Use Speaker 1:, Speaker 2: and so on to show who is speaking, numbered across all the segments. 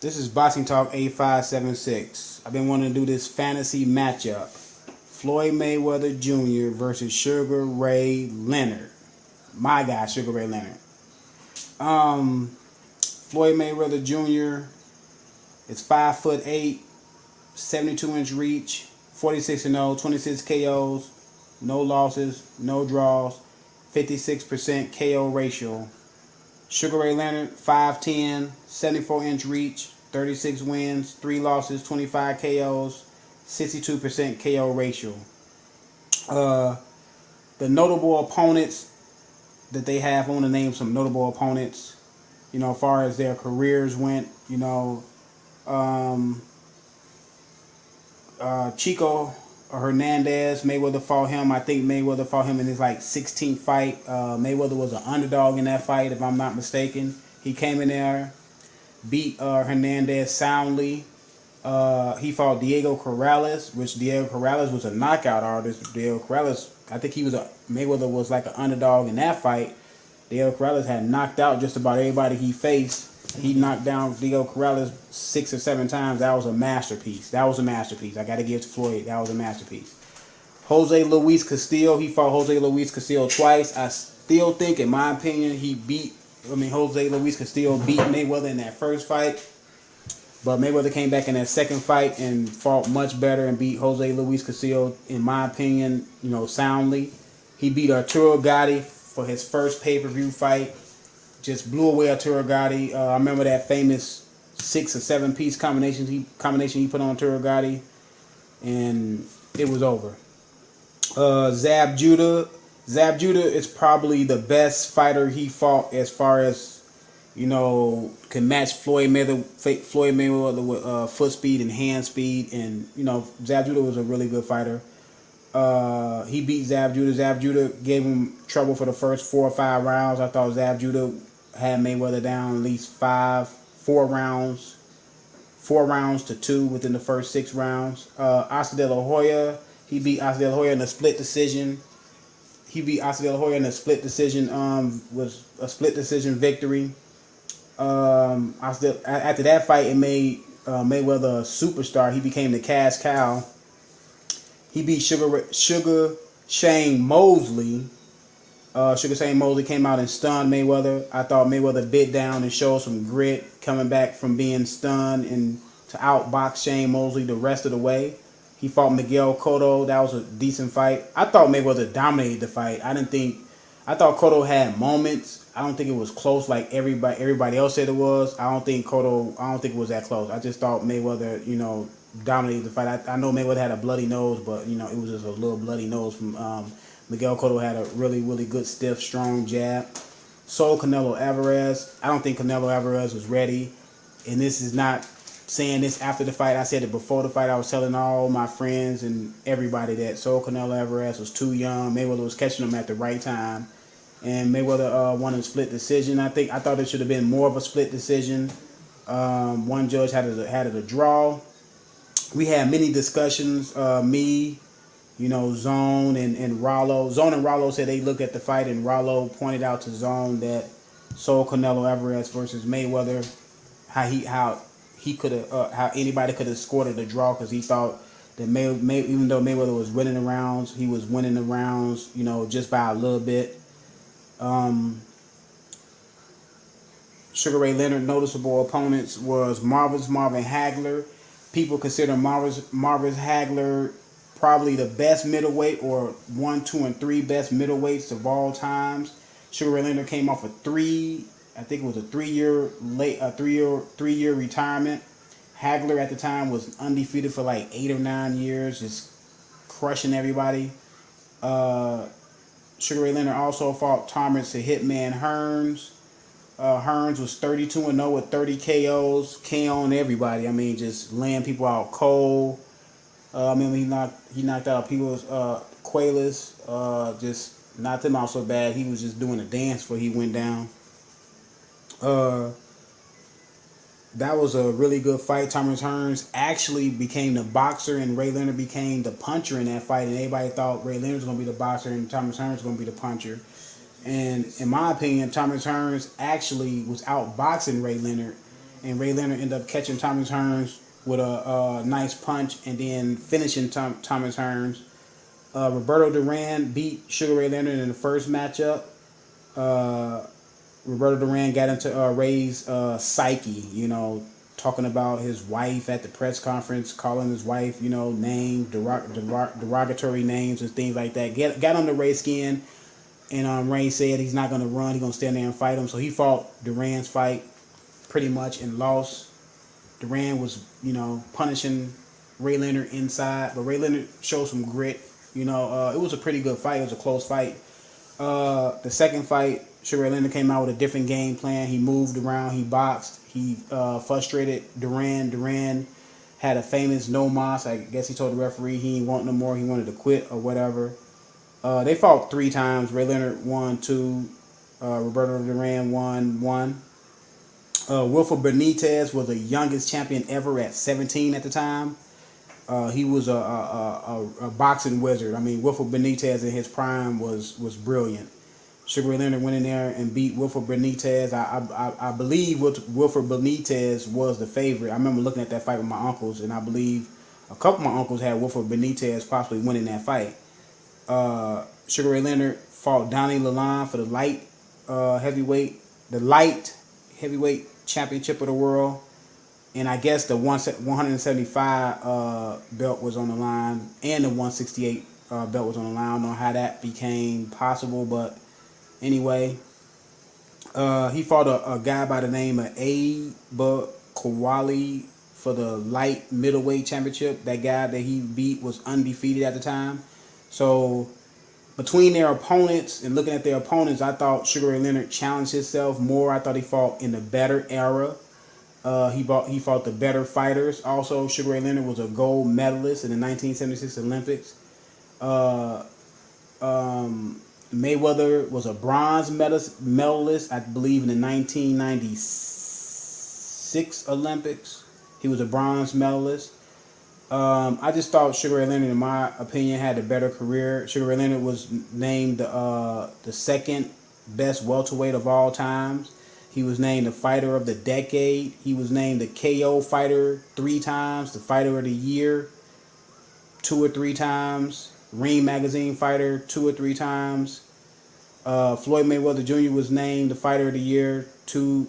Speaker 1: This is Boxing Talk 8576. I've been wanting to do this fantasy matchup. Floyd Mayweather Jr. versus Sugar Ray Leonard. My guy, Sugar Ray Leonard. Floyd Mayweather Jr. is 5'8", 72-inch reach, 46-0, 26 KOs, no losses, no draws, 56% KO ratio. Sugar Ray Leonard, 5'10", 74-inch reach, 36 wins, 3 losses, 25 KOs, 62% KO ratio. The notable opponents that they have, I want to name some notable opponents, as far as their careers went, Chico Hernandez, Mayweather fought him. I think Mayweather fought him in his 16th fight. Mayweather was an underdog in that fight, if I'm not mistaken. He came in there, beat Hernandez soundly. He fought Diego Corrales, which Diego Corrales was a knockout artist. Diego Corrales, I think Mayweather was like an underdog in that fight. Diego Corrales had knocked out just about everybody he faced. He knocked down Diego Corrales 6 or 7 times. That was a masterpiece. I got to give it to Floyd. That was a masterpiece. Jose Luis Castillo, he fought Jose Luis Castillo twice. I still think, in my opinion, Jose Luis Castillo beat Mayweather in that first fight. But Mayweather came back in that second fight and fought much better and beat Jose Luis Castillo, in my opinion, soundly. He beat Arturo Gatti for his first pay-per-view fight. Just blew away Arturo Gatti. I remember that famous 6 or 7 piece combination he put on Arturo Gatti, and it was over. Zab Judah is probably the best fighter he fought as far as can match Floyd Mayweather with foot speed and hand speed, and Zab Judah was a really good fighter. He beat Zab Judah. Zab Judah gave him trouble for the first 4 or 5 rounds. I thought Zab Judah had Mayweather down at least 4 rounds to 2 within the first 6 rounds. Oscar De La Hoya, he beat Oscar De La Hoya in a split decision. Was a split decision victory. After that fight, it made Mayweather a superstar. He became the cash cow. He beat Sugar Shane Mosley. Sugar Shane Mosley came out and stunned Mayweather. I thought Mayweather bit down and showed some grit, coming back from being stunned and to outbox Shane Mosley the rest of the way. He fought Miguel Cotto. That was a decent fight. I thought Mayweather dominated the fight. I thought Cotto had moments. I don't think it was close like everybody else said it was. I don't think it was that close. I just thought Mayweather, dominated the fight. I know Mayweather had a bloody nose, but it was just a little bloody nose from Miguel Cotto. Had a really, really good, stiff, strong jab. So Canelo Alvarez, I don't think Canelo Alvarez was ready, and this is not saying this after the fight. I said it before the fight. I was telling all my friends and everybody that Canelo Alvarez was too young. Mayweather was catching him at the right time, and Mayweather won a split decision. I thought it should have been more of a split decision. One judge had it a draw. We had many discussions. Me, Zone and Rollo. Zone and Rollo said they looked at the fight, and Rollo pointed out to Zone that Canelo Alvarez versus Mayweather, how anybody could have scored at a draw, because he thought that even though Mayweather was winning the rounds, he was winning the rounds, just by a little bit. Sugar Ray Leonard noticeable opponents was Marvin Hagler. People consider Marvin Hagler probably the best middleweight, or 1, 2, and 3 best middleweights of all times. Sugar Ray Leonard came off a 3-year retirement. Hagler at the time was undefeated for 8 or 9 years, just crushing everybody. Sugar Ray Leonard also fought Thomas the Hitman Hearns. Hearns was 32-0 with 30 KOs, KO'ing everybody. Just laying people out cold. He knocked out people's Quaylis, just knocked him out so bad he was just doing a dance before he went down. That was a really good fight. Thomas Hearns actually became the boxer, and Ray Leonard became the puncher in that fight. And everybody thought Ray Leonard was going to be the boxer and Thomas Hearns was going to be the puncher. And in my opinion, Thomas Hearns actually was outboxing Ray Leonard. and Ray Leonard ended up catching Thomas Hearns with a nice punch and then finishing Thomas Hearns. Roberto Duran beat Sugar Ray Leonard in the first matchup. Roberto Duran got into Ray's psyche, talking about his wife at the press conference, calling his wife, name, derogatory names and things like that. Got under Ray's skin, and Ray said he's not going to run. He's going to stand there and fight him. So he fought Duran's fight pretty much and lost. Duran was, punishing Ray Leonard inside, but Ray Leonard showed some grit. It was a pretty good fight. It was a close fight. The second fight, Sugar Ray Leonard came out with a different game plan. He moved around. He boxed. He frustrated Duran. Duran had a famous no mas. I guess he told the referee he didn't want no more. He wanted to quit or whatever. They fought 3 times. Ray Leonard won 2. Roberto Duran won 1. Wilfred Benitez was the youngest champion ever at 17 at the time. He was a boxing wizard. I mean, Wilfred Benitez in his prime was brilliant. Sugar Ray Leonard went in there and beat Wilfred Benitez. I believe Wilfred Benitez was the favorite. I remember looking at that fight with my uncles, and I believe a couple of my uncles had Wilfred Benitez possibly winning that fight. Sugar Ray Leonard fought Donnie Lalonde for the light heavyweight championship of the world. And I guess the 175 belt was on the line, and the 168 belt was on the line. I don't know how that became possible, but anyway, he fought a guy by the name of Abe Kowali for the light middleweight championship. That guy that he beat was undefeated at the time. So between their opponents and looking at their opponents, I thought Sugar Ray Leonard challenged himself more. I thought he fought in the better era. He fought the better fighters. Also, Sugar Ray Leonard was a gold medalist in the 1976 Olympics. Mayweather was a bronze medalist, I believe, in the 1996 Olympics. He was a bronze medalist. I just thought Sugar Ray Leonard, in my opinion, had a better career. Sugar Ray Leonard was named the second best welterweight of all times. He was named the fighter of the decade. He was named the KO fighter 3 times, the fighter of the year 2 or 3 times, Ring Magazine fighter 2 or 3 times. Floyd Mayweather Jr. was named the fighter of the year 2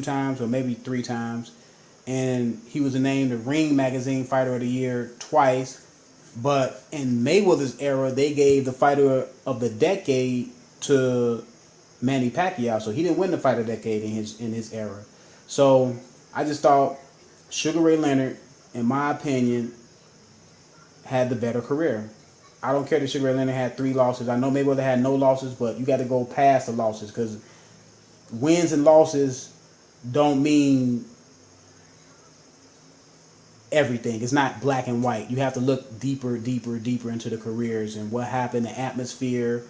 Speaker 1: times or maybe 3 times. And he was named the Ring Magazine fighter of the year twice. But in Mayweather's era, they gave the fighter of the decade to Manny Pacquiao, so he didn't win the fight of the decade in his era. So I just thought Sugar Ray Leonard, in my opinion, had the better career. I don't care that Sugar Ray Leonard had 3 losses. I know Mayweather had no losses, but you got to go past the losses, because wins and losses don't mean everything. It's not black and white. You have to look deeper into the careers and what happened, the atmosphere.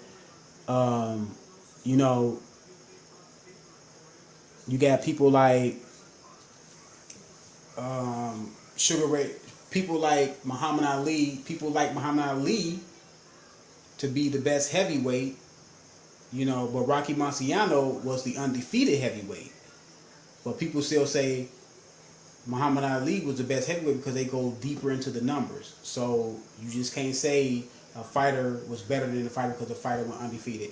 Speaker 1: You got people like people like Muhammad Ali to be the best heavyweight, but Rocky Marciano was the undefeated heavyweight. But people still say Muhammad Ali was the best heavyweight because they go deeper into the numbers. So you just can't say a fighter was better than a fighter because the fighter went undefeated.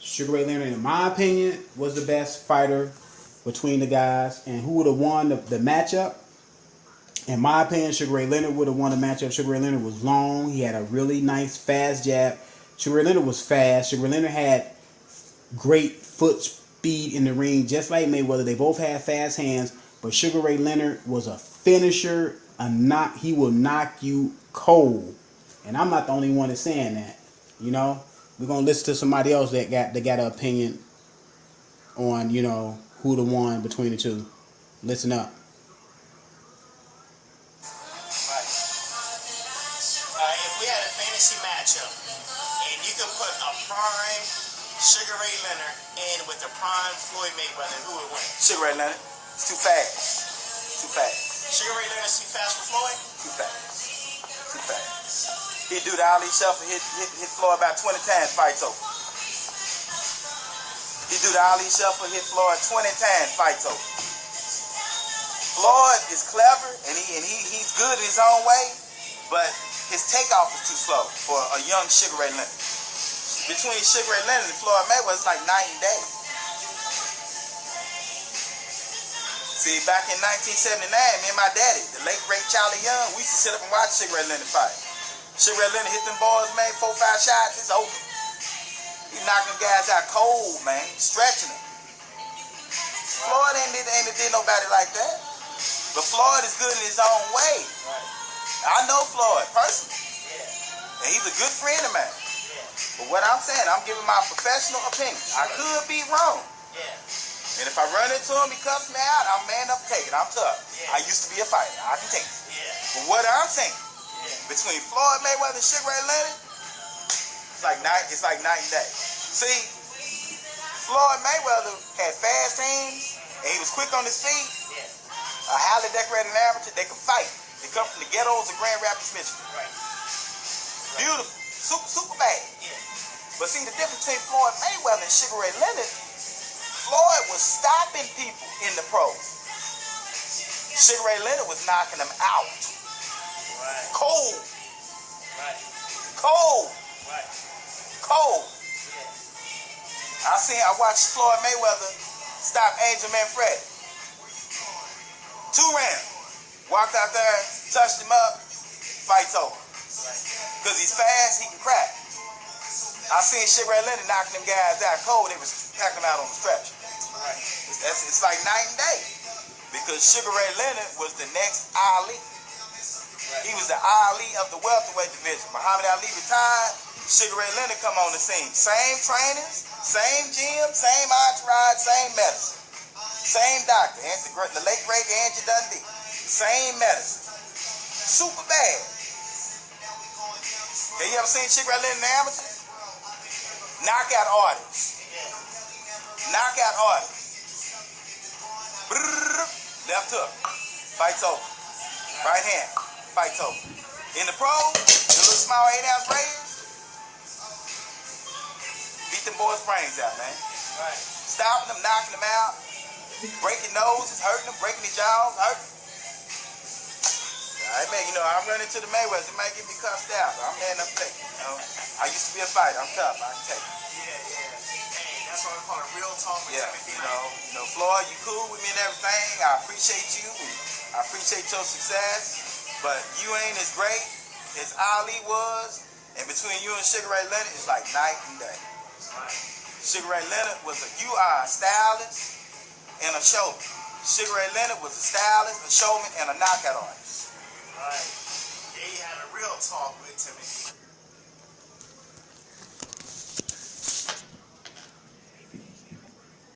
Speaker 1: Sugar Ray Leonard, in my opinion, was the best fighter between the guys. And who would have won the matchup? In my opinion, Sugar Ray Leonard would have won the matchup. Sugar Ray Leonard was long. He had a really nice, fast jab. Sugar Ray Leonard was fast. Sugar Ray Leonard had great foot speed in the ring, just like Mayweather. They both had fast hands, but Sugar Ray Leonard was a finisher. He will knock you cold. And I'm not the only one that's saying that. We're gonna listen to somebody else that got an opinion on, who the one between the two. Listen up.
Speaker 2: If we had a fantasy matchup and you could put a prime Sugar Ray Leonard in with a prime Floyd Mayweather, who would win?
Speaker 3: Sugar Ray Leonard. It's too fast.
Speaker 2: Sugar Ray Leonard's too fast for Floyd?
Speaker 3: Too fast. He do the Ali Shuffle, hit Floyd about 20 times, fights over. He do the Ali Shuffle, hit Floyd 20 times, fights over. Floyd is clever and he's good in his own way, but his takeoff is too slow for a young Sugar Ray Leonard. Between Sugar Ray Leonard and Floyd Mayweather, it's like night and day. See, back in 1979, me and my daddy, the late great Charlie Young, we used to sit up and watch Sugar Ray Leonard fight. Sugar Ray Leonard hit them boys, man, 4-5 shots, it's over. He knocked them guys out cold, man, stretching them. Floyd ain't did nobody like that. But Floyd is good in his own way. I know Floyd personally. And he's a good friend of mine. But what I'm saying, I'm giving my professional opinion. I could be wrong. And if I run into him, he cuffs me out, I'm man up to take it. I'm tough. I used to be a fighter. I can take it. But what I'm saying, between Floyd Mayweather and Sugar Ray Leonard, it's like night and day. See, Floyd Mayweather had fast hands, and he was quick on his feet. A highly decorated amateur, they could fight. They come from the ghettos of Grand Rapids, Michigan. Beautiful, super bad. But see, the difference between Floyd Mayweather and Sugar Ray Leonard, Floyd was stopping people in the pros. Sugar Ray Leonard was knocking them out. Cold. I watched Floyd Mayweather stop Angel Manfredi. 2 rounds. Walked out there, touched him up, fight's over. Because he's fast, he can crack. I seen Sugar Ray Leonard knocking them guys out cold, they was packing them out on the stretcher. It's like night and day. Because Sugar Ray Leonard was the next Ali. He was the Ali of the welterweight division. Muhammad Ali retired, Sugar Ray Leonard come on the scene. Same trainers, same gym, same entourage, same medicine. Same doctor, the late great Angie Dundee. Same medicine. Super bad. Have you ever seen Sugar Ray Leonard in the amateurs? Knockout artists. Knockout artists. Left hook. Fight's over. Right hand. Fight's over. In the pros, the little small 8-ounce raise, beat them boys' brains out, man. Stopping them, knocking them out, breaking noses, hurting them, breaking their jaws, hurting them. I'm running to the Mayweather. It might get me cussed out, but I'm man up to take it. I used to be a fighter. I'm tough. I can take it.
Speaker 2: Hey, that's what I call a real talk.
Speaker 3: Floyd, you cool with me and everything. I appreciate you. I appreciate your success. But you ain't as great as Ali was. And between you and Sugar Ray Leonard, it's like night and day. Sugar Ray Leonard was a stylist and a showman. Sugar Ray Leonard was a stylist, a showman, and a knockout artist.
Speaker 2: He had a real talk with Timmy.